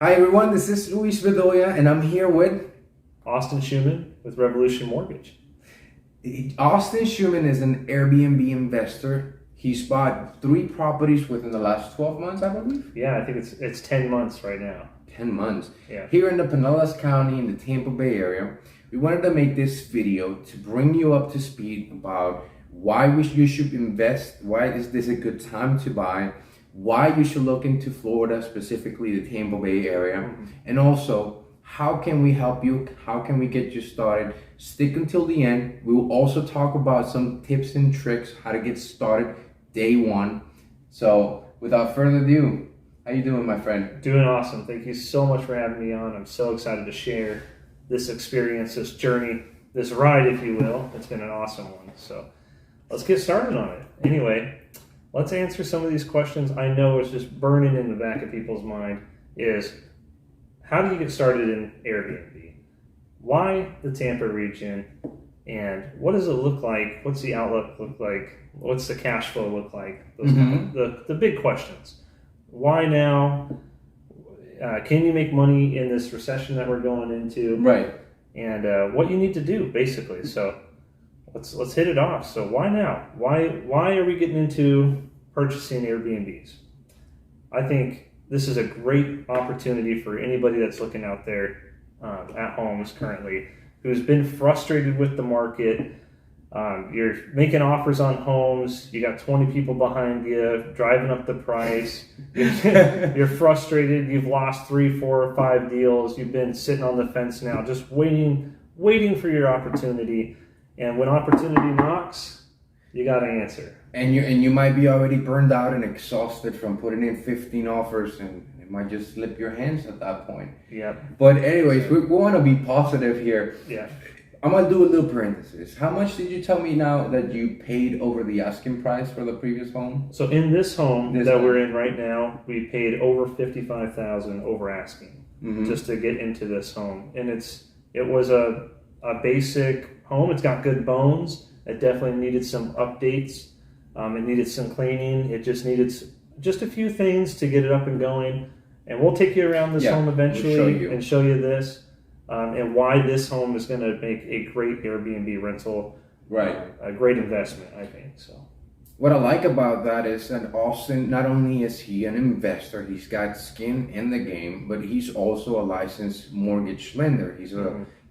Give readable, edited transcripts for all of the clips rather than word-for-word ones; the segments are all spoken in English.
Hi everyone, this is Luis.bedoya and I'm here with Austyn Shuman with Revolution Mortgage. Austyn Shuman is an Airbnb investor. He's bought 3 properties within the last 12 months, I believe. Yeah, I think it's 10 months right now. 10 months. Yeah. Here in the Pinellas County in the Tampa Bay area, we wanted to make this video to bring you up to speed about why you should invest, why is this a good time to buy, why you should look into Florida, specifically the Tampa Bay area, and also how can we help you, how can we get you started. Stick until the end. We will also talk about some tips and tricks how to get started day one. So without further ado, how you doing, my friend? Doing awesome. Thank you so much for having me on. I'm so excited to share this experience, this journey, this ride, if you will. It's been an awesome one. So let's get started on it. Anyway, let's answer some of these questions. I know it's just burning in the back of people's mind is, how do you get started in Airbnb? Why the Tampa region? And what does it look like? What's the outlook look like? What's the cash flow look like? Those the big questions. Why now? Can you make money in this recession that we're going into? Right. And what you need to do, basically. So let's hit it off. So why now? Why are we getting into purchasing Airbnbs? I think this is a great opportunity for anybody that's looking out there at homes currently, who's been frustrated with the market. You're making offers on homes, you got 20 people behind you, driving up the price. You're frustrated, you've lost 3, 4, or 5 deals, you've been sitting on the fence now, just waiting for your opportunity. And when opportunity knocks, you got to answer. And you might be already burned out and exhausted from putting in 15 offers, and it might just slip your hands at that point. Yeah. But anyways, we want to be positive here. Yeah. I'm gonna do a little parenthesis. How much did you tell me now that you paid over the asking price for the previous home? So in this home we're in right now, we paid over $55,000 over asking just to get into this home, and it was a basic home. It's got good bones. It definitely needed some updates. It needed some cleaning. It just needed just a few things to get it up and going. And we'll take you around this home eventually and show you this. And why this home is going to make a great Airbnb rental, right? A great investment, I think. So, what I like about that is that Austyn, not only is he an investor, he's got skin in the game, but he's also a licensed mortgage lender.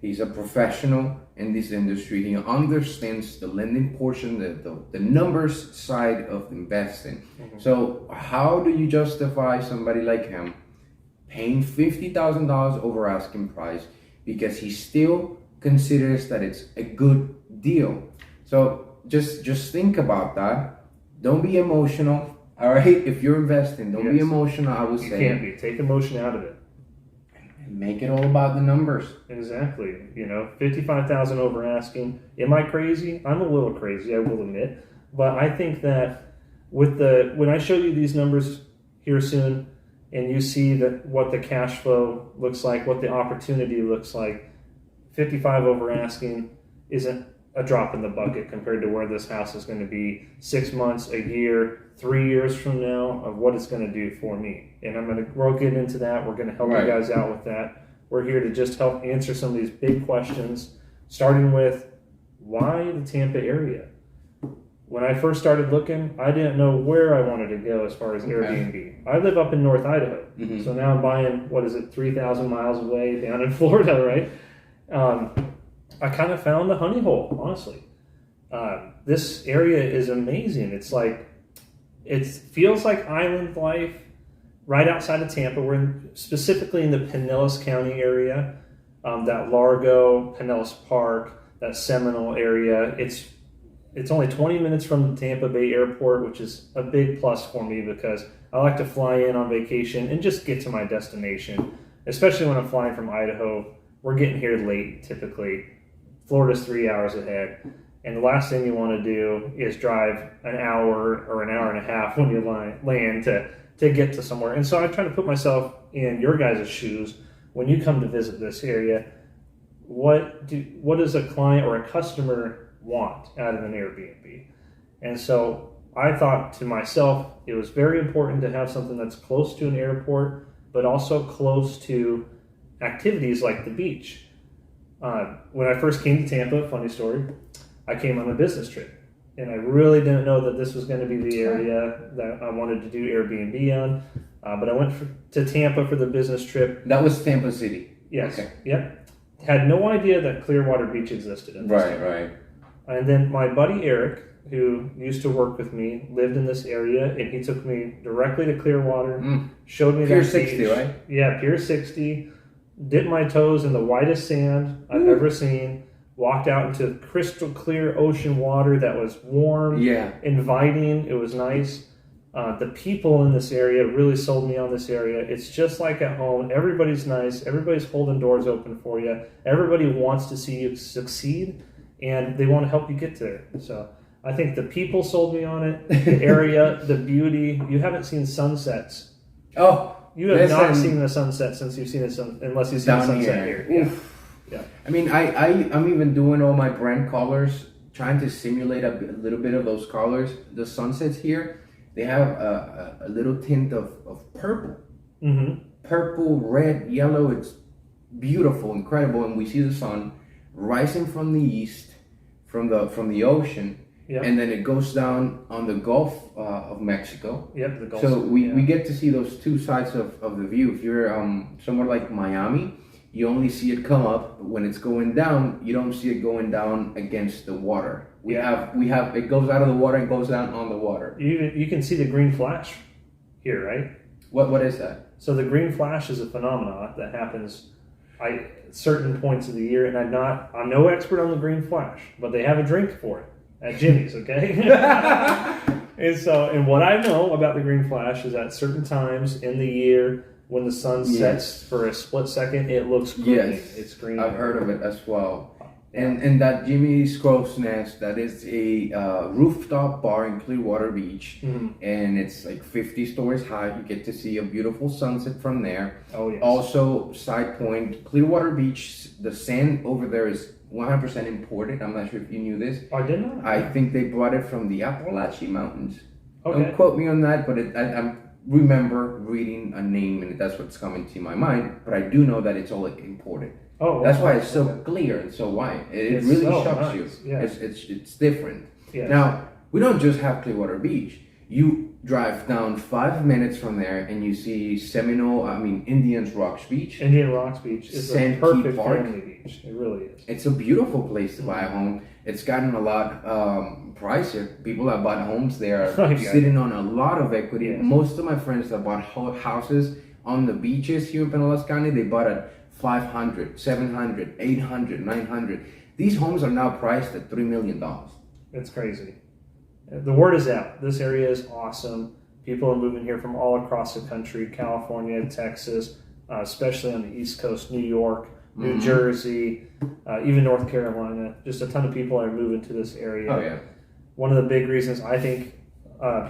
He's a professional in this industry. He understands the lending portion, the numbers side of investing. So, how do you justify somebody like him paying $50,000 over asking price, because he still considers that it's a good deal? So just think about that. Don't be emotional, all right? If you're investing, don't be emotional, I would say. You can't be. Take emotion out of it. And make it all about the numbers. Exactly. 55,000 over asking. Am I crazy? I'm a little crazy, I will admit. But I think that when I show you these numbers here soon, and you see that what the cash flow looks like, what the opportunity looks like, 55 over asking isn't a drop in the bucket compared to where this house is going to be 6 months, a year, 3 years from now, of what it's going to do for me. And we'll get into that. We're going to help you guys out with that. We're here to just help answer some of these big questions, starting with why the Tampa area? When I first started looking, I didn't know where I wanted to go as far as Airbnb. I live up in North Idaho, so now I'm buying, 3,000 miles away down in Florida, right? I kind of found the honey hole, honestly. This area is amazing. It feels like island life right outside of Tampa. We're specifically in the Pinellas County area, that Largo, Pinellas Park, that Seminole area. It's only 20 minutes from the Tampa Bay airport, which is a big plus for me because I like to fly in on vacation and just get to my destination, especially when I'm flying from Idaho. We're getting here late, typically. Florida's 3 hours ahead. And the last thing you want to do is drive an hour or an hour and a half when you land to get to somewhere. And so I try to put myself in your guys' shoes when you come to visit this area. What does a client or a customer want out of an Airbnb? And so I thought to myself, it was very important to have something that's close to an airport, but also close to activities like the beach. When I first came to Tampa, funny story, I came on a business trip. And I really didn't know that this was going to be the area that I wanted to do Airbnb on. But I went to Tampa for the business trip. That was Tampa City. Yes. Okay. Yep. Had no idea that Clearwater Beach existed at this time. Right. And then my buddy Eric, who used to work with me, lived in this area, and he took me directly to Clearwater, showed me Pier that 60, beach. right? Yeah, Pier 60. Dipped my toes in the whitest sand I've ever seen. Walked out into crystal clear ocean water that was warm, inviting. It was nice. The people in this area really sold me on this area. It's just like at home. Everybody's nice. Everybody's holding doors open for you. Everybody wants to see you succeed, and they want to help you get there. So I think the people sold me on it. The area, the beauty. You haven't seen sunsets. Oh, you have not seen the sunset since you've seen it, unless you've seen the sunset here. Yeah. I mean, I'm even doing all my brand colors, trying to simulate a little bit of those colors. The sunsets here, they have a little tint of purple. Purple, red, yellow. It's beautiful, incredible. And we see the sun rising from the east, from the ocean. Yep. And then it goes down on the Gulf of Mexico. Yep, the Gulf. So we get to see those two sides of the view. If you're somewhere like Miami, you only see it come up. But when it's going down, you don't see it going down against the water. We have it goes out of the water and goes down on the water. You can see the green flash here, right? What is that? So the green flash is a phenomenon that happens at certain points of the year, and I'm no expert on the green flash, but they have a drink for it at Jimmy's, okay? and what I know about the green flash is at certain times in the year when the sun sets for a split second, it looks green. Yes, it's green. I've heard of it as well. And that Jimmy's Crow's Nest, that is a rooftop bar in Clearwater Beach, and it's like 50 stories high. You get to see a beautiful sunset from there. Oh yes. Also, side point, Clearwater Beach, the sand over there is 100% imported. I'm not sure if you knew this. I did not. I think they brought it from the Appalachian Mountains. Okay. Don't quote me on that, but I remember reading a name, and that's what's coming to my mind. But I do know that it's all imported. Oh, that's why it's so clear and so white. It really so shocks nice. you. Yeah. It's different. Yes. Now, we don't just have Clearwater Beach. You drive down 5 minutes from there and you see Indian Rocks Beach. Indian Rocks Beach is a perfect family beach. It really is. It's a beautiful place to buy a home. It's gotten a lot pricier. People that bought homes there are sitting on a lot of equity. Yes. Most of my friends that bought houses on the beaches here in Pinellas County, they bought at $500, $700, $800, $900. These homes are now priced at $3 million. It's crazy. The word is out. This area is awesome. People are moving here from all across the country, California, Texas, especially on the East Coast, New York, New Jersey, even North Carolina. Just a ton of people are moving to this area. Oh, yeah. One of the big reasons I think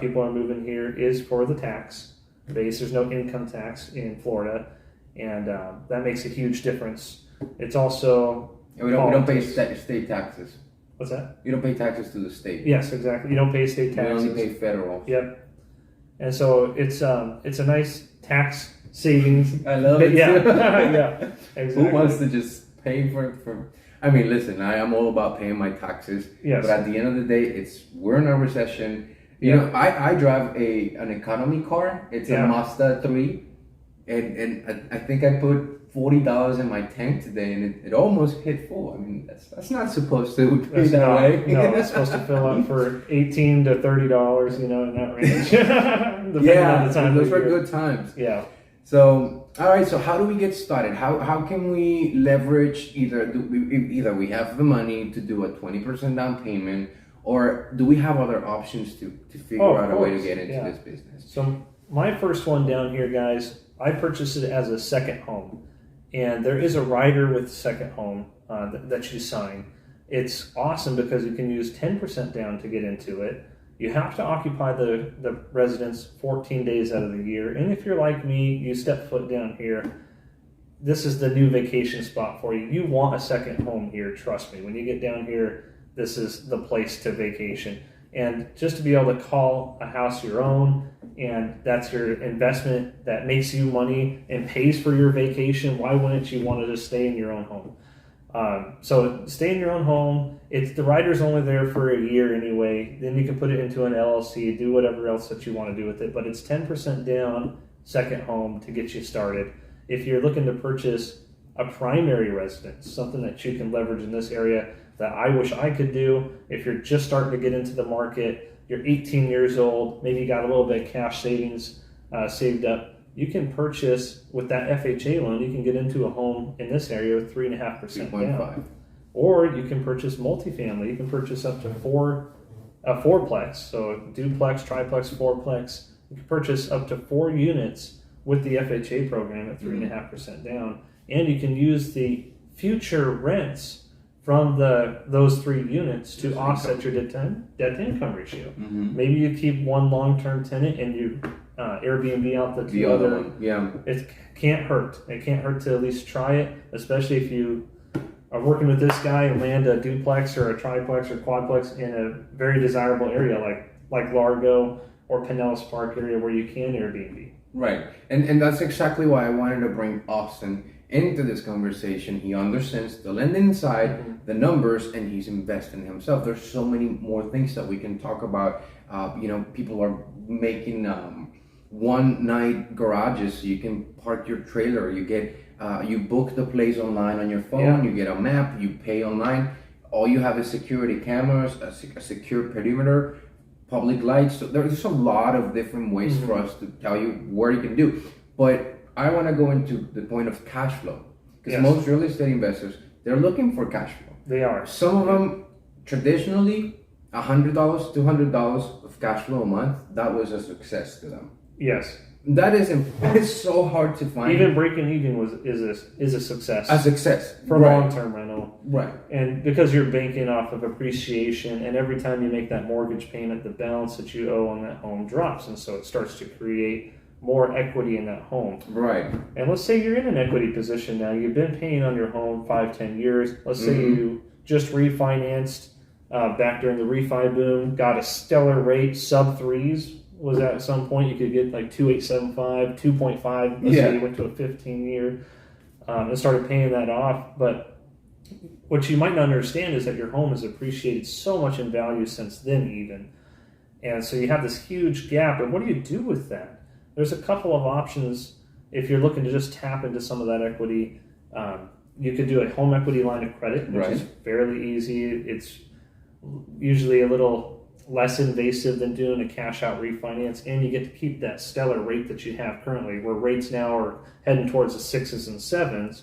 people are moving here is for the tax base. There's no income tax in Florida, and that makes a huge difference. It's also... We don't pay state taxes. What's that? You don't pay taxes to the state. Yes, exactly. You don't pay state taxes. You only pay federal. Yep. And so it's a nice tax savings. I love it. Yeah, too. yeah, exactly. Who wants to just pay for? I mean, listen, I am all about paying my taxes. Yes. But at the end of the day, we're in a recession. You know, I drive an economy car. It's a Mazda 3, and I think I put $40 in my tank today, and it almost hit full. I mean, that's not supposed to be that way. No, it's supposed to fill up for $18 to $30, in that range. Depending on the time those are good times. Yeah. So, all right. So, how do we get started? How can we leverage either we have the money to do a 20% down payment, or do we have other options to figure out a way to get into this business? So, my first one down here, guys, I purchased it as a second home. And there is a rider with second home that you sign. It's awesome because you can use 10% down to get into it. You have to occupy the residence 14 days out of the year. And if you're like me, you step foot down here, this is the new vacation spot for you. You want a second home here, trust me. When you get down here, this is the place to vacation. And just to be able to call a house your own and that's your investment that makes you money and pays for your vacation, why wouldn't you want to just stay in your own home? So stay in your own home. The rider's only there for a year anyway. Then you can put it into an LLC, do whatever else that you want to do with it. But it's 10% down, second home to get you started. If you're looking to purchase a primary residence, something that you can leverage in this area that I wish I could do. If you're just starting to get into the market, you're 18 years old, maybe you got a little bit of cash savings saved up, you can purchase with that FHA loan, you can get into a home in this area with 3.5% down. Or you can purchase multifamily. You can purchase up to a fourplex, so duplex, triplex, fourplex. You can purchase up to 4 units with the FHA program at 3.5% down. And you can use the future rents from those 3 units to offset your debt-to-income ratio. Maybe you keep one long-term tenant and you Airbnb out the 2 other. One. Yeah. It can't hurt. It can't hurt to at least try it, especially if you are working with this guy and land a duplex or a triplex or quadplex in a very desirable area like Largo or Pinellas Park area where you can Airbnb. Right. And that's exactly why I wanted to bring Austyn into this conversation. He understands the lending side, the numbers, and he's investing himself. There's so many more things that we can talk about. People are making one-night garages. You can park your trailer. You get you book the place online on your phone. You get a map. You pay online. All you have is security cameras, a secure perimeter, public lights. So there's a lot of different ways for us to tell you where you can do. But I want to go into the point of cash flow, because most real estate investors, they're looking for cash flow. They are. Some of them, traditionally, $100, $200 of cash flow a month, that was a success to them. Yes. That is so hard to find. Even breaking even is a success. A success. For long-term rental. Right. And because you're banking off of appreciation, and every time you make that mortgage payment, the balance that you owe on that home drops, and so it starts to create more equity in that home. Right. And let's say you're in an equity position now. You've been paying on your home 5-10 years. Let's say you just refinanced back during the refi boom, got a stellar rate, sub 3s was at some point. You could get like 2.875, 2.5. Let's say you went to a 15-year and started paying that off. But what you might not understand is that your home has appreciated so much in value since then even. And so you have this huge gap. And what do you do with that? There's a couple of options if you're looking to just tap into some of that equity. You could do a home equity line of credit, which is fairly easy. It's usually a little less invasive than doing a cash out refinance, and you get to keep that stellar rate that you have currently, where rates now are heading towards the 6s and 7s.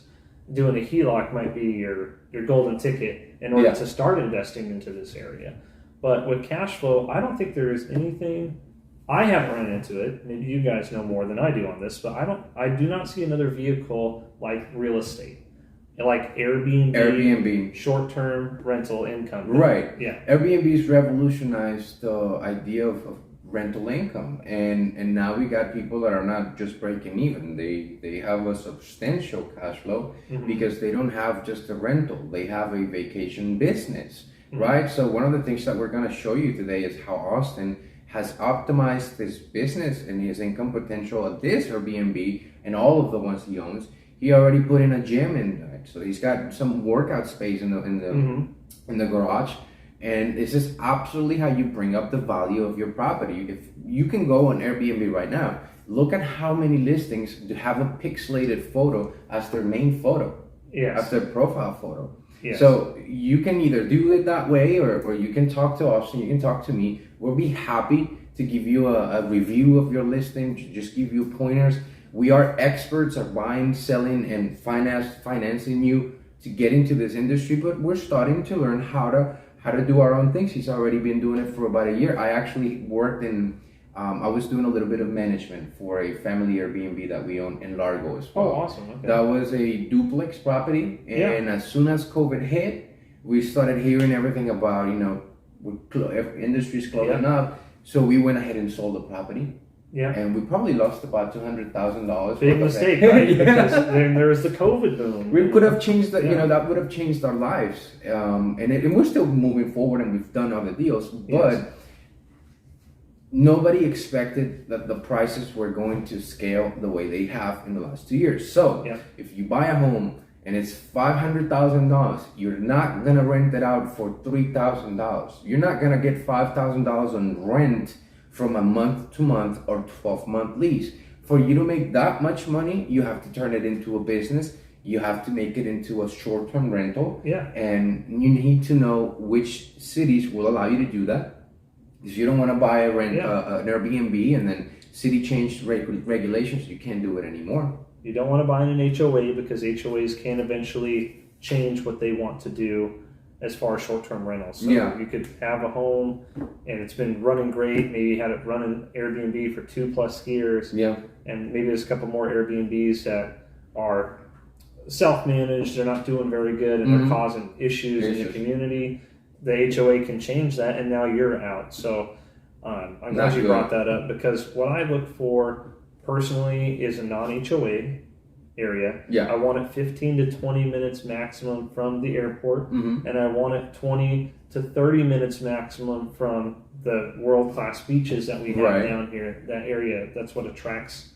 Doing a HELOC might be your golden ticket in order to start investing into this area. But with cash flow, I don't think there is anything. I haven't run into it. Maybe you guys know more than I do on this, but I do not see another vehicle like real estate, like Airbnb. Short-term rental income. Right. Yeah. Airbnb's revolutionized the idea of rental income, and now we got people that are not just breaking even. They have a substantial cash flow because they don't have just a rental. They have a vacation business, right? So one of the things that we're going to show you today is how Austyn has optimized his business and his income potential at this Airbnb and all of the ones he owns. He already put in a gym in that, so he's got some workout space in the garage, and this is absolutely how you bring up the value of your property. If you can go on Airbnb right now, look at how many listings have a pixelated photo as their main photo, as their profile photo. Yes. So you can either do it that way, or you can talk to us and you can talk to me. We'll be happy to give you a review of your listing, to just give you pointers. We are experts at buying, selling, and financing you to get into this industry, but we're starting to learn how to do our own things. He's already been doing it for about a year. I actually worked in, I was doing a little bit of management for a family Airbnb that we own in Largo as well. Oh, awesome. Okay. That was a duplex property, and as soon as COVID hit, we started hearing everything about, industries closing up. So we went ahead and sold the property. Yeah. And we probably lost about $200,000. Big mistake, right? Because then there was the COVID boom. We could have changed that, that would have changed our lives. And we're still moving forward, and we've done other deals. But nobody expected that the prices were going to scale the way they have in the last 2 years. So if you buy a home and it's $500,000, you're not gonna rent it out for $3,000. You're not gonna get $5,000 on rent from a month-to-month or 12-month lease. For you to make that much money, you have to turn it into a business. You have to make it into a short-term rental. And you need to know which cities will allow you to do that. Because you don't want to buy an Airbnb and then city changed regulations, you can't do it anymore. You don't want to buy in an HOA because HOAs can eventually change what they want to do as far as short-term rentals. So you could have a home and it's been running great. Maybe you had it running Airbnb for 2+ years. And maybe there's a couple more Airbnbs that are self-managed. They're not doing very good and they're causing issues in the community. The HOA can change that and now you're out. So I'm glad you brought that up, because what I look for personally is a non-HOA area. I want it 15 to 20 minutes maximum from the airport, and I want it 20 to 30 minutes maximum from the world-class beaches that we have down here. That area, that's what attracts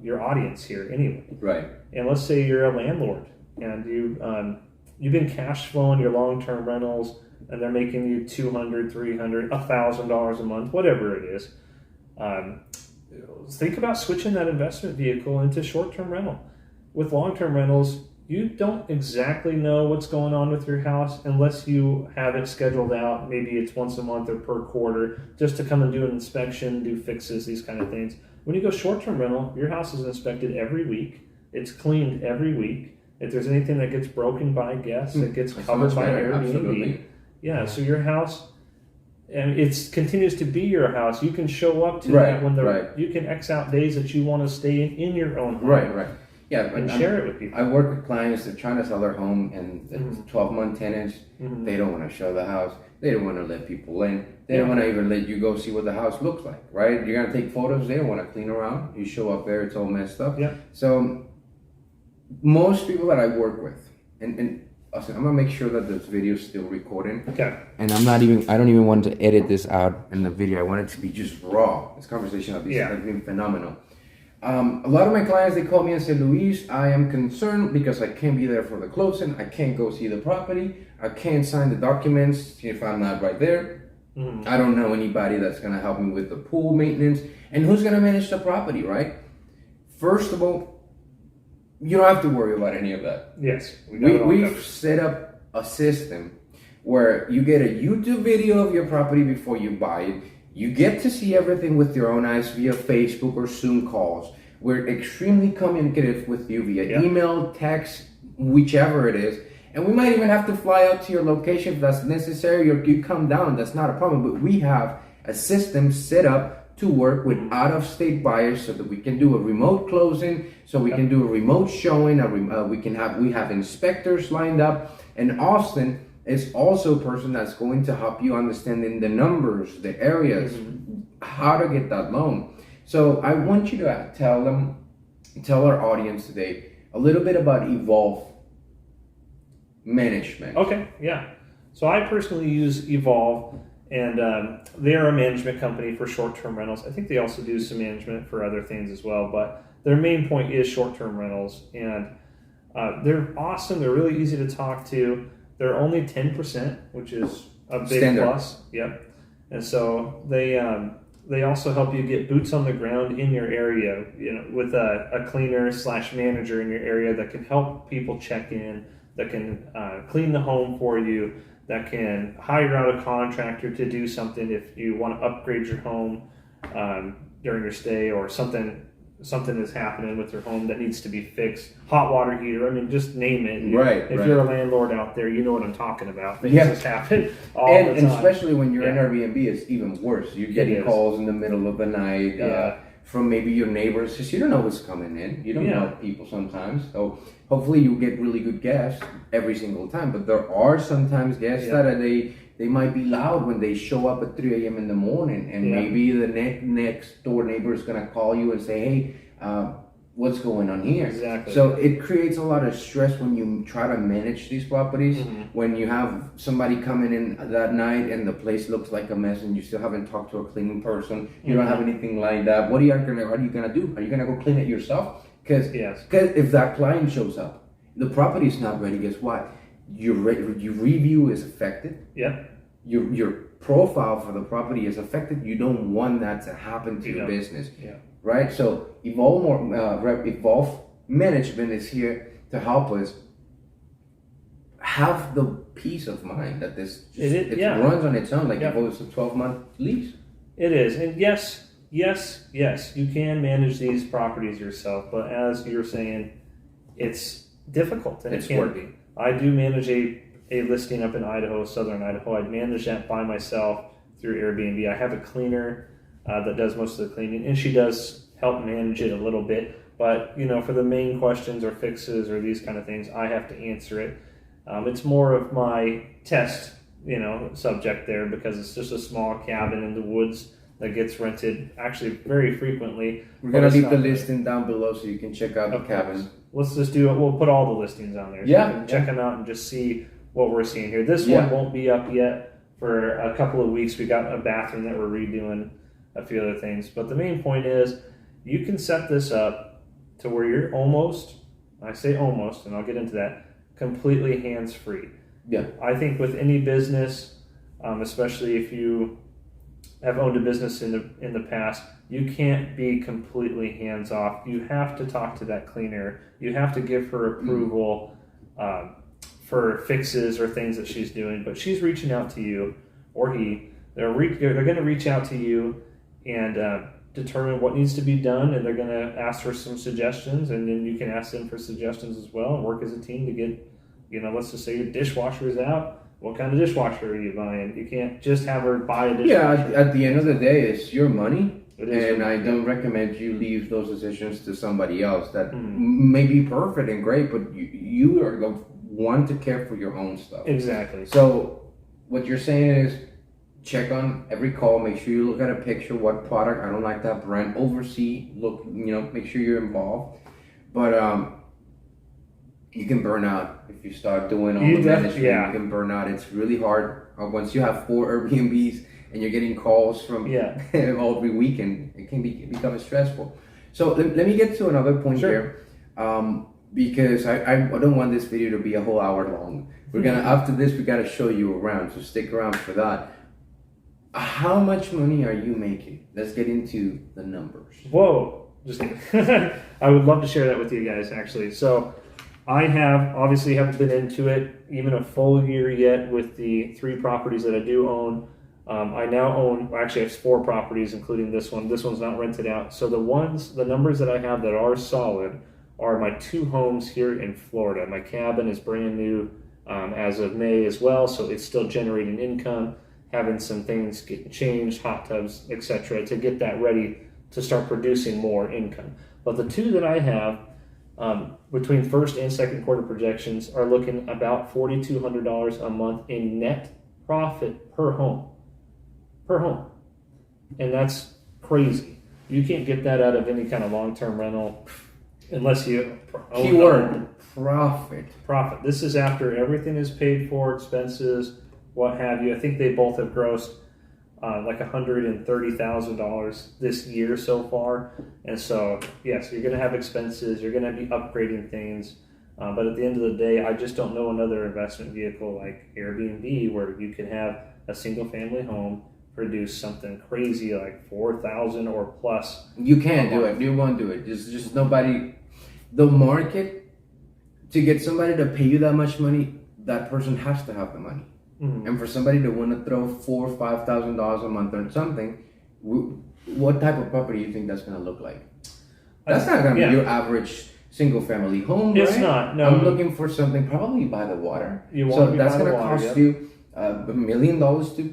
your audience here anyway. And let's say you're a landlord and you've been cash flowing your long-term rentals and they're making you $200, $300, $1,000 a month, whatever it is. Think about switching that investment vehicle into short-term rental. With long-term rentals, you don't exactly know what's going on with your house unless you have it scheduled out. Maybe it's once a month or per quarter, just to come and do an inspection, do fixes, these kind of things. When you go short-term rental, your house is inspected every week. It's cleaned every week. If there's anything that gets broken by guests, it gets covered by Airbnb. So your house, and it continues to be your house. You can show up to that when you can X out days that you want to stay in your own home. And share it with people. I work with clients that are trying to sell their home and it's 12-month tenants. They don't want to show the house. They don't want to let people in. They don't want to even let you go see what the house looks like, right? You're going to take photos. They don't want to clean around. You show up there, it's all messed up. So most people that I work with, and I'm gonna make sure that this video is still recording. And I don't even want to edit this out in the video. I want it to be just raw. This conversation has been phenomenal. A lot of my clients, they call me and say, Luis, I am concerned because I can't be there for the closing. I can't go see the property. I can't sign the documents if I'm not right there. I don't know anybody that's gonna help me with the pool maintenance. And who's gonna manage the property, right? First of all, you don't have to worry about any of that. We've set up a system where you get a YouTube video of your property before you buy it. You get to see everything with your own eyes via Facebook or Zoom calls. We're extremely communicative with you via email, text, whichever it is. And we might even have to fly out to your location if that's necessary, or you come down. That's not a problem. But we have a system set up to work with out-of-state buyers so that we can do a remote closing, so we can do a remote showing. We have inspectors lined up, and Austyn is also a person that's going to help you understanding the numbers, the areas, how to get that loan. So I want you to tell our audience today a little bit about Evolve Management. So I personally use Evolve. And they are a management company for short-term rentals. I think they also do some management for other things as well, but their main point is short-term rentals. And they're awesome. They're really easy to talk to. They're only 10%, which is a big plus. And so they also help you get boots on the ground in your area, with a cleaner / manager in your area that can help people check in, that can clean the home for you, that can hire out a contractor to do something if you want to upgrade your home during your stay, or something is happening with your home that needs to be fixed. Hot water heater, I mean, just name it. If you're a landlord out there, you know what I'm talking about. Things just happen all the time. And especially when you're in Airbnb, it's even worse. You're getting calls in the middle of the night from maybe your neighbors, because you don't know who's coming in. You don't know people sometimes. So hopefully you get really good guests every single time. But there are sometimes guests that they might be loud when they show up at 3 a.m. in the morning, and maybe the next door neighbor is going to call you and say, hey, what's going on here. Exactly. So it creates a lot of stress when you try to manage these properties. When you have somebody coming in that night and the place looks like a mess, and you still haven't talked to a cleaning person, you don't have anything like that. What are you gonna do? Are you gonna go clean it yourself? Because if that client shows up, the property is not ready. Guess what? Your review is affected. Yeah. Your profile for the property is affected. You don't want that to happen to your business. Yeah. Right? So Evolve Management is here to help us have the peace of mind that it runs on its own, like if it was a 12-month lease. It is. And yes, you can manage these properties yourself, but as you're saying, it's difficult and it can be. I do manage a listing up in Idaho, southern Idaho. I manage that by myself through Airbnb. I have a cleaner that does most of the cleaning, and she does help manage it a little bit. But, for the main questions or fixes or these kind of things, I have to answer it. It's more of my test, subject there, because it's just a small cabin in the woods that gets rented actually very frequently. We're going to leave the listing down below so you can check out the cabin. Let's just do it. We'll put all the listings on there. So you can check them out and just see what we're seeing here. This one won't be up yet for a couple of weeks. We got a bathroom that we're redoing, a few other things. But the main point is you can set this up to where you're almost, I say almost, and I'll get into that, completely hands-free. Yeah. I think with any business, especially if you have owned a business in the past, you can't be completely hands-off. You have to talk to that cleaner. You have to give her approval for fixes or things that she's doing. But she's reaching out to you, or he. They're going to reach out to you and determine what needs to be done, and they're going to ask for some suggestions, and then you can ask them for suggestions as well, and work as a team to get, let's just say your dishwasher is out. What kind of dishwasher are you buying? You can't just have her buy a dishwasher. Yeah, at the end of the day, it's your money. And I don't recommend you leave those decisions to somebody else that may be perfect and great, but you are the one to care for your own stuff. Exactly. So what you're saying is check on every call, make sure you look at a picture, what product, I don't like that brand, oversee, look, make sure you're involved. But you can burn out if you start doing all the management. You can burn out. It's really hard. Once you have 4 Airbnbs and you're getting calls from every weekend, it can become stressful. So let me get to another point here, because I don't want this video to be a whole hour long. We're gonna after this we gotta show you around, so stick around for that. How much money are you making? Let's get into the numbers. Whoa, just I would love to share that with you guys actually. So I obviously haven't been into it even a full year yet with the 3 properties that I do own. I now own, actually I have 4 properties, including this one. This one's not rented out. So the numbers that I have that are solid are my 2 homes here in Florida. My cabin is brand new as of May as well, so it's still generating income, having some things getting changed, hot tubs, etc., to get that ready to start producing more income. But the 2 that I have, between first and second quarter projections, are looking about $4,200 a month in net profit per home. And that's crazy. You can't get that out of any kind of long-term rental unless you own keyword profit. This is after everything is paid for, expenses, what have you. I think they both have grossed like $130,000 this year so far. And so, yes, you're going to have expenses. You're going to be upgrading things. But at the end of the day, I just don't know another investment vehicle like Airbnb where you can have a single-family home produce something crazy like $4,000 or plus. You can't do it. You won't do it. There's just nobody. The market, to get somebody to pay you that much money, that person has to have the money. And for somebody to want to throw $4,000 or $5,000 a month on something, what type of property do you think that's going to look like? That's not going to be your average single-family home, right? It's not. No. I'm looking for something probably by the water. So that's going to cost you $1 million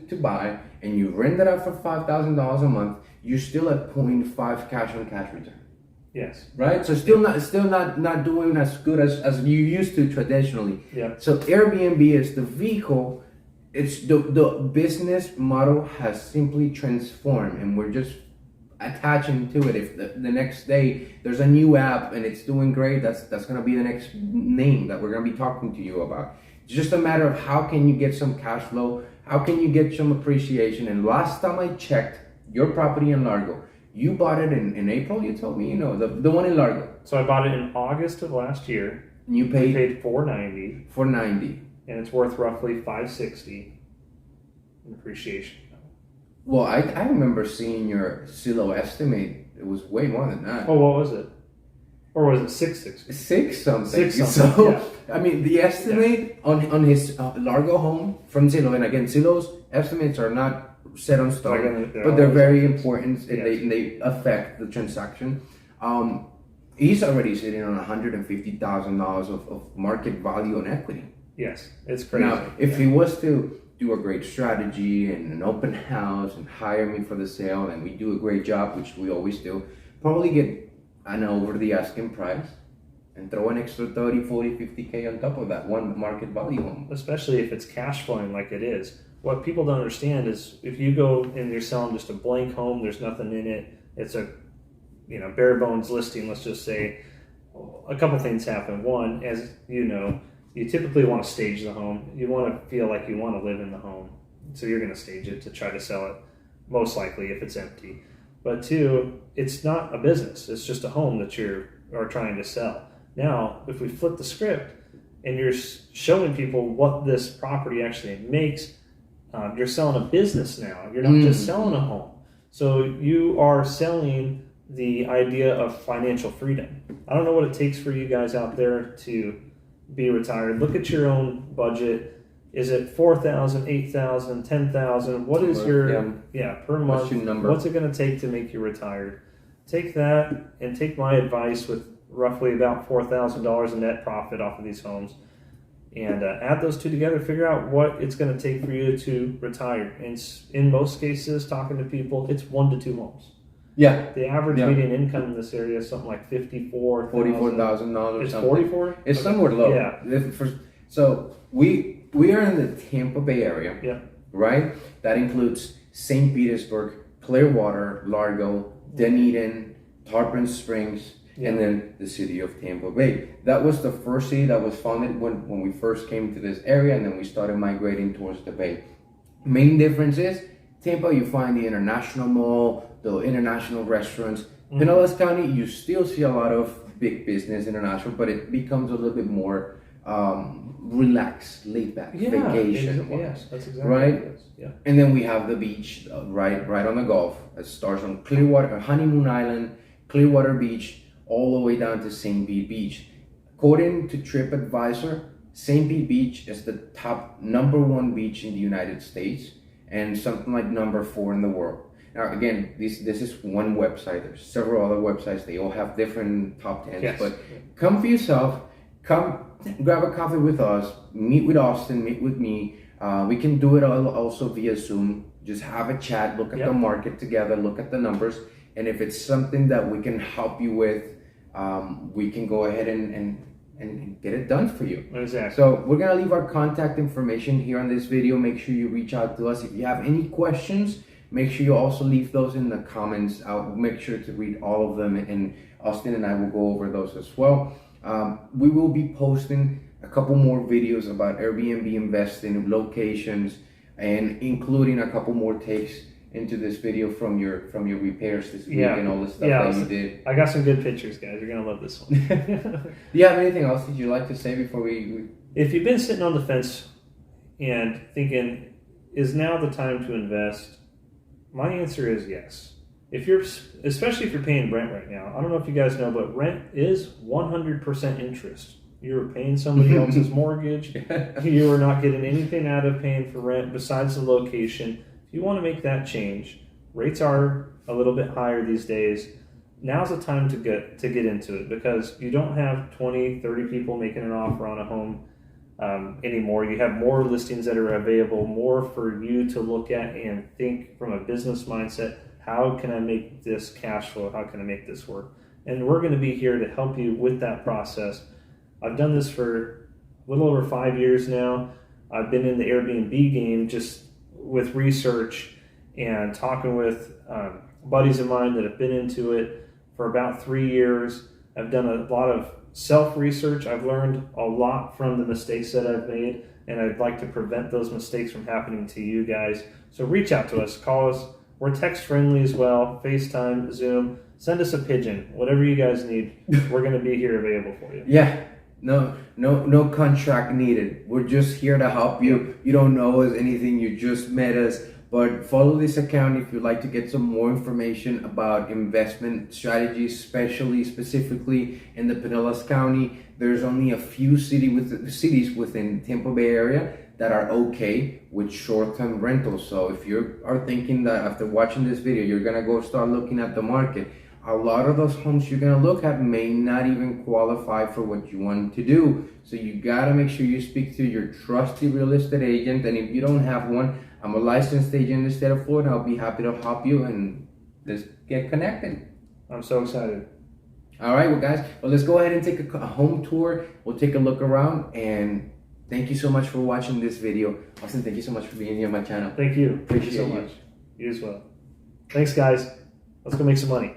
to buy, and you rent it out for $5,000 a month. You're still at 0.5 cash on cash return. Yes. Right? So still not doing as good as you used to traditionally. Yeah. So Airbnb is the vehicle. It's the business model has simply transformed, and we're just attaching to it. If the next day there's a new app and it's doing great, that's going to be the next name that we're going to be talking to you about. It's just a matter of how can you get some cash flow, how can you get some appreciation. And last time I checked your property in Largo, you bought it in April, you told me, the one in Largo. So I bought it in August of last year. And you paid $490. $490. And it's worth roughly $560 in appreciation. Well, I remember seeing your Zillow estimate. It was way more than that. Oh, what was it? Or was it 660? Six something. Six something. So, yeah. I mean, the estimate on his Largo home from Zillow, and again, Zillow's estimates are not set on stone, but they're very important. Yes. They affect the transaction. He's already sitting on $150,000 of market value on equity. Yes, it's crazy. Now, if he was to do a great strategy and an open house and hire me for the sale, and we do a great job, which we always do, probably get an over the asking price and throw an extra 30, 40, 50K on top of that one market value home. Especially if it's cash flowing like it is. What people don't understand is if you go and you're selling just a blank home, there's nothing in it, it's a bare bones listing, let's just say, a couple things happen. One, as you know, you typically want to stage the home. You want to feel like you want to live in the home. So you're going to stage it to try to sell it, most likely if it's empty. But two, it's not a business. It's just a home that you are trying to sell. Now, if we flip the script and you're showing people what this property actually makes, you're selling a business now. You're not just selling a home. So you are selling the idea of financial freedom. I don't know what it takes for you guys out there to be retired. Look at your own budget. Is it $4,000, $8,000, $10,000? What is your per month? What's your number? What's it going to take to make you retired? Take that and take my advice with roughly about $4,000 in net profit off of these homes, and add those two together. Figure out what it's going to take for you to retire. And in most cases, talking to people, it's 1 to 2 homes. Yeah. The average median income in this area is something like $44,000. It's 44. It's somewhere low. Yeah. So we are in the Tampa Bay area. Yeah. Right. That includes St. Petersburg, Clearwater, Largo, Dunedin, Tarpon Springs, and then the city of Tampa Bay. That was the first city that was founded when we first came to this area, and then we started migrating towards the Bay. Main difference is Tampa, you find the International Mall, the international restaurants. Pinellas County, you still see a lot of big business, international, but it becomes a little bit more relaxed, laid back, vacation. Yes, that's exactly right. What it is. Yeah. And then we have the beach, right on the Gulf. It starts on Clearwater, Honeymoon Island, Clearwater Beach, all the way down to St. Pete Beach. According to TripAdvisor, St. Pete Beach is the top #1 beach in the United States and something like #4 in the world. Now, again, this is one website. There's several other websites. They all have different top 10s. Yes. But come for yourself. Come grab a coffee with us. Meet with Austyn. Meet with me. We can do it also via Zoom. Just have a chat. Look at the market together. Look at the numbers. And if it's something that we can help you with, we can go ahead and get it done for you. Exactly. So we're going to leave our contact information here on this video. Make sure you reach out to us. If you have any questions, make sure you also leave those in the comments. I'll make sure to read all of them, and Austyn and I will go over those as well. We will be posting a couple more videos about Airbnb investing, locations, and including a couple more takes into this video from your repairs this week and all the stuff that you did. I got some good pictures, guys. You're gonna love this one. Do you have anything else that you'd like to say before we... If you've been sitting on the fence and thinking, is now the time to invest? My answer is yes. Especially if you're paying rent right now. I don't know if you guys know, but rent is 100% interest. You're paying somebody else's mortgage. You are not getting anything out of paying for rent besides the location. If you want to make that change, rates are a little bit higher these days. Now's the time to get into it, because you don't have 20, 30 people making an offer on a home anymore. You have more listings that are available, more for you to look at and think from a business mindset. How can I make this cash flow? How can I make this work? And we're going to be here to help you with that process. I've done this for a little over 5 years now. I've been in the Airbnb game just with research and talking with buddies of mine that have been into it for about 3 years. I've done a lot of self-research. I've learned a lot from the mistakes that I've made, and I'd like to prevent those mistakes from happening to you guys. So reach out to us, call us. We're text-friendly as well, FaceTime, Zoom. Send us a pigeon, whatever you guys need. We're going to be here available for you. Yeah. No contract needed. We're just here to help you. You don't know us anything. You just met us. But follow this account if you'd like to get some more information about investment strategies, specifically in the Pinellas County. There's only a few cities within Tampa Bay area that are okay with short-term rentals. So if you are thinking that after watching this video, you're gonna go start looking at the market, a lot of those homes you're gonna look at may not even qualify for what you want to do. So you gotta make sure you speak to your trusty real estate agent. And if you don't have one, I'm a licensed agent in the state of Florida. I'll be happy to help you and let's get connected. I'm so excited. All right, well, guys, let's go ahead and take a home tour. We'll take a look around, and thank you so much for watching this video. Austyn, thank you so much for being here on my channel. Thank you. Appreciate Thank you so much. You as well. Thanks, guys. Let's go make some money.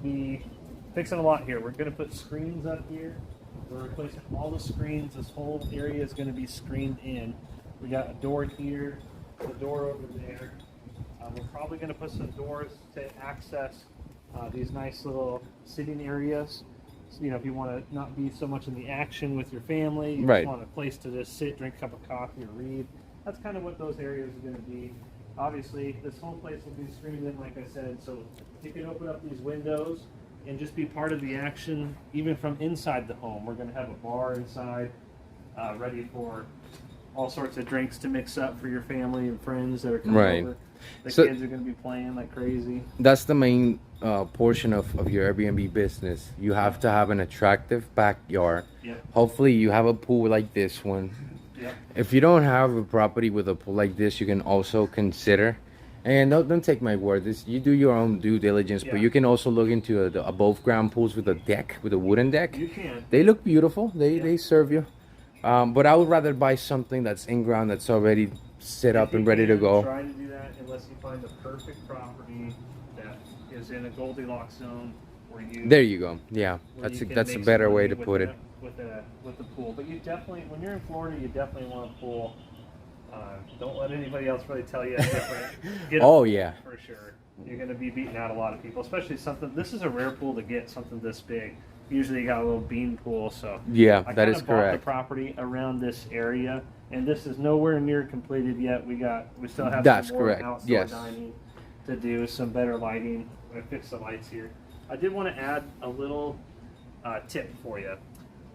be fixing a lot here. We're going to put screens up here. We're replacing all the screens. This whole area is going to be screened in. We got a door here, a door over there. We're probably going to put some doors to access these nice little sitting areas. So, if you want to not be so much in the action with your family, you just want a place to just sit, drink a cup of coffee, or read. That's kind of what those areas are going to be. Obviously, this whole place will be screened in, like I said, so you can open up these windows and just be part of the action, even from inside the home. We're going to have a bar inside, ready for all sorts of drinks to mix up for your family and friends that are coming over. The kids are going to be playing like crazy. That's the main portion of your Airbnb business. You have to have an attractive backyard. Yep. Hopefully you have a pool like this one. Yep. If you don't have a property with a pool like this, you can also consider, and don't take my word, this, you do your own due diligence, but you can also look into the above ground pools with a deck, with a wooden deck. You can. They look beautiful. They serve you. But I would rather buy something that's in ground, that's already set up and ready to go. Try to do that unless you find the perfect property that is in a Goldilocks zone where you. There you go. Yeah, that's a better way to put it. With the pool, but you definitely, when you're in Florida, you definitely want a pool. Don't let anybody else really tell you different. Yeah, for sure. You're going to be beating out a lot of people, especially something. This is a rare pool to get something this big. Usually, you got a little bean pool. So yeah, I that is bought correct. The property around this area, and this is nowhere near completed yet. We still have some more outdoor dining to do, some better lighting. I'm going to fix the lights here. I did want to add a little tip for you.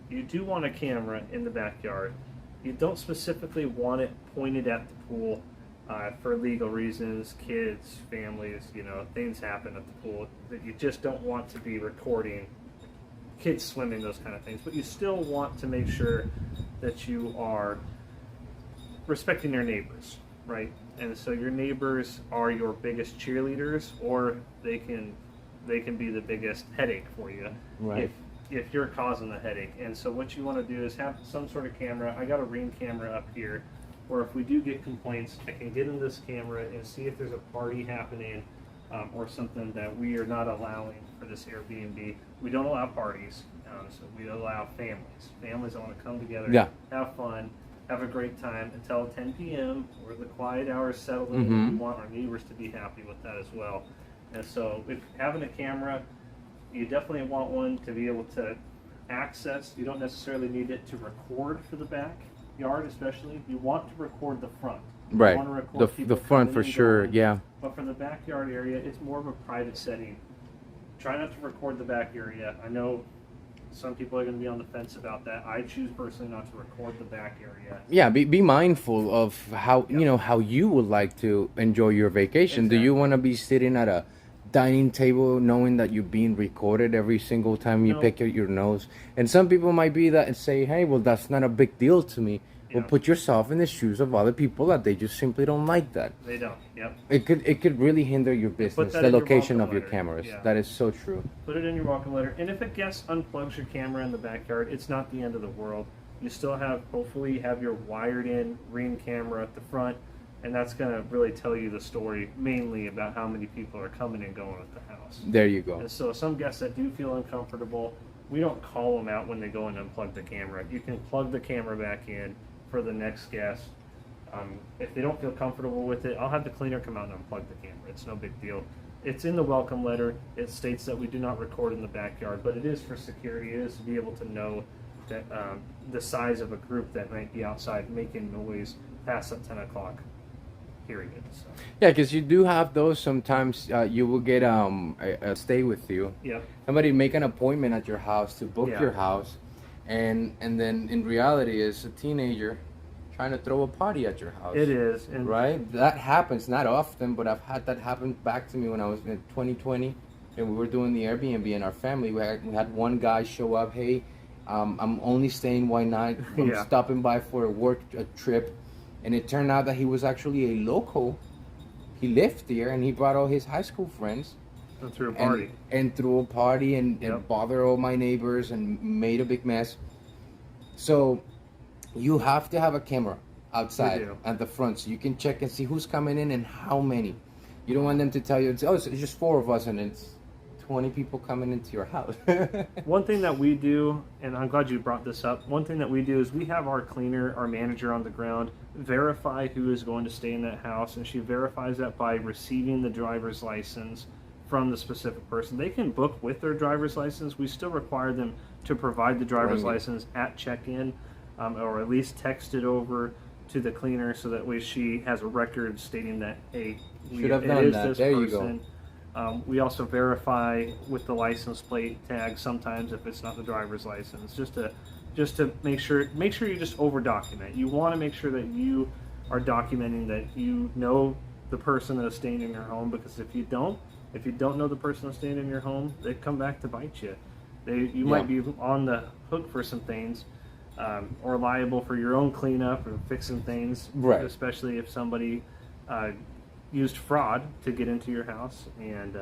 You do want a camera in the backyard. You don't specifically want it pointed at the pool for legal reasons, kids, families, things happen at the pool that you just don't want to be recording kids swimming, those kind of things. But you still want to make sure that you are respecting your neighbors, right? And so your neighbors are your biggest cheerleaders, or they can be the biggest headache for you. Right. If you're causing the headache. And so what you want to do is have some sort of camera. I got a Ring camera up here, where if we do get complaints, I can get in this camera and see if there's a party happening or something that we are not allowing for this Airbnb. We don't allow parties, so we allow families. Families that want to come together, have fun, have a great time until 10 p.m. where the quiet hours settle in. We want our neighbors to be happy with that as well. And so if having a camera, you definitely want one to be able to access. You don't necessarily need it to record for the backyard, especially. You want to record the front. Right. You want to record the front for sure, yeah. But for the backyard area, it's more of a private setting. Try not to record the back area. I know some people are going to be on the fence about that. I choose personally not to record the back area. Yeah, be mindful of how how you would like to enjoy your vacation. Exactly. Do you want to be sitting at a dining table knowing that you're being recorded every single time you pick out your nose? And some people might be that and say, hey, well, that's not a big deal to me. Well, put yourself in the shoes of other people that they just simply don't like that. They don't. Yep. It could really hinder your business, the location of your cameras. Yeah. That is so true. Put it in your welcome letter. And if a guest unplugs your camera in the backyard, it's not the end of the world. You still hopefully have your wired in Ring camera at the front, and that's going to really tell you the story mainly about how many people are coming and going at the house. There you go. And so some guests that do feel uncomfortable, we don't call them out when they go and unplug the camera. You can plug the camera back in for the next guest. If they don't feel comfortable with it, I'll have the cleaner come out and unplug the camera. It's no big deal. It's in the welcome letter. It states that we do not record in the backyard, but it is for security. It is to be able to know that the size of a group that might be outside making noise past that 10 o'clock period. So. Yeah, because you do have those. Sometimes you will get a stay with you. Yeah. Somebody make an appointment at your house to book your house, and then in reality is a teenager trying to throw a party at your house. It is. And right? That happens, not often, but I've had that happen back to me when I was in 2020, and we were doing the Airbnb in our family. We had one guy show up, hey, I'm only staying one night. I'm stopping by for a work trip. And it turned out that he was actually a local. He lived there, and he brought all his high school friends. And threw a party. And threw a party and bothered all my neighbors and made a big mess. So you have to have a camera outside at the front so you can check and see who's coming in and how many. You don't want them to tell you, it's just 4 of us and it's 20 people coming into your house. One thing that we do, and I'm glad you brought this up, one thing that we do is we have our cleaner, our manager on the ground, verify who is going to stay in that house, and she verifies that by receiving the driver's license from the specific person. They can book with their driver's license. We still require them to provide the driver's license at check-in, or at least text it over to the cleaner so that way she has a record stating that, hey, Should have done that. There you go. We also verify with the license plate tag sometimes if it's not the driver's license, just to make sure you just over document. You want to make sure that you are documenting that you know the person that is staying in your home, because if you don't know the person that's staying in your home, they come back to bite you. You might be on the hook for some things, or liable for your own cleanup or fixing things, right? Especially if somebody used fraud to get into your house, and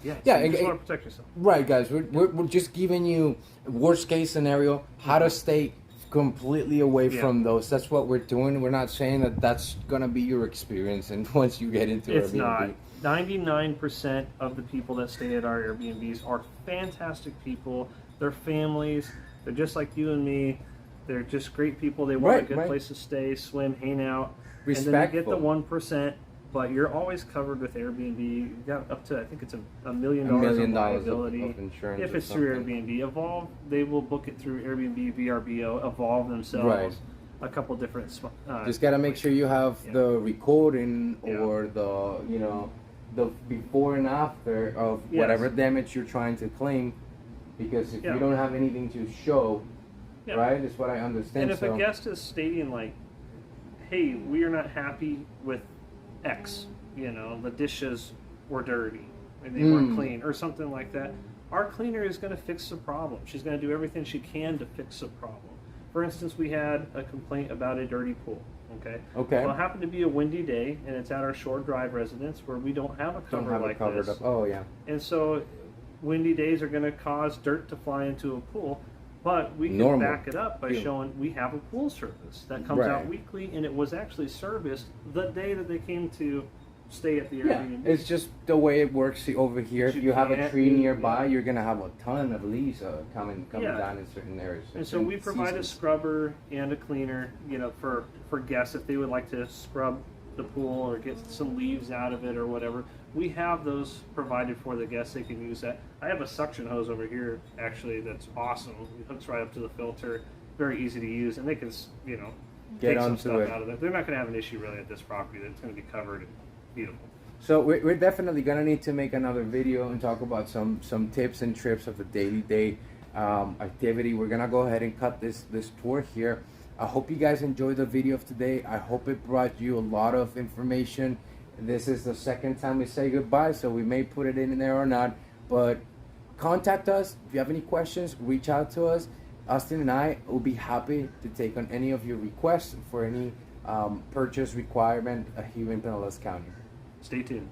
you just want to protect yourself. Right, guys. We're just giving you worst case scenario, how to stay completely away from those. That's what we're doing. We're not saying that that's gonna be your experience, and once you get into it's Airbnb. not. 99% of the people that stay at our Airbnbs are fantastic people. They're families. They're just like you and me. They're just great people. They want a good place to stay, swim, hang out. Respectful. And then you get the 1%, but you're always covered with Airbnb. You got up to, I think it's $1 million of liability of insurance if it's through Airbnb. Evolve, they will book it through Airbnb, VRBO, Evolve themselves. A couple different just got to make sure you have the recording or the before and after of whatever damage you're trying to claim, because if you don't have anything to show, right, is what I understand. And if a guest is stating like, hey, we are not happy with X, the dishes were dirty and they weren't clean or something like that, our cleaner is going to fix the problem. She's going to do everything she can to fix the problem. For instance, we had a complaint about a dirty pool. Okay. Well, it happened to be a windy day, and it's at our Shore Drive residence where we don't have a cover like this. Oh yeah. And so, windy days are going to cause dirt to fly into a pool, but we can back it up by showing we have a pool service that comes out weekly, and it was actually serviced the day that they came to stay at the Airbnb. It's just the way it works over here. If you have a tree nearby, you're gonna have a ton of leaves coming down in certain areas. And so we provide a scrubber and a cleaner, for guests if they would like to scrub the pool or get some leaves out of it or whatever. We have those provided for the guests. They can use that. I have a suction hose over here actually that's awesome. It hooks right up to the filter. Very easy to use, and they can take some stuff out of it. They're not going to have an issue really at this property. That's going to be covered. Beautiful. So we're definitely gonna need to make another video and talk about some tips and trips of the daily day activity. We're gonna go ahead and cut this tour here. I hope you guys enjoyed the video of today. I hope it brought you a lot of information. This is the second time we say goodbye, so we may put it in there or not, but contact us if you have any questions. Reach out to us. Austyn and I will be happy to take on any of your requests for any purchase requirement here in Pinellas County. Stay tuned.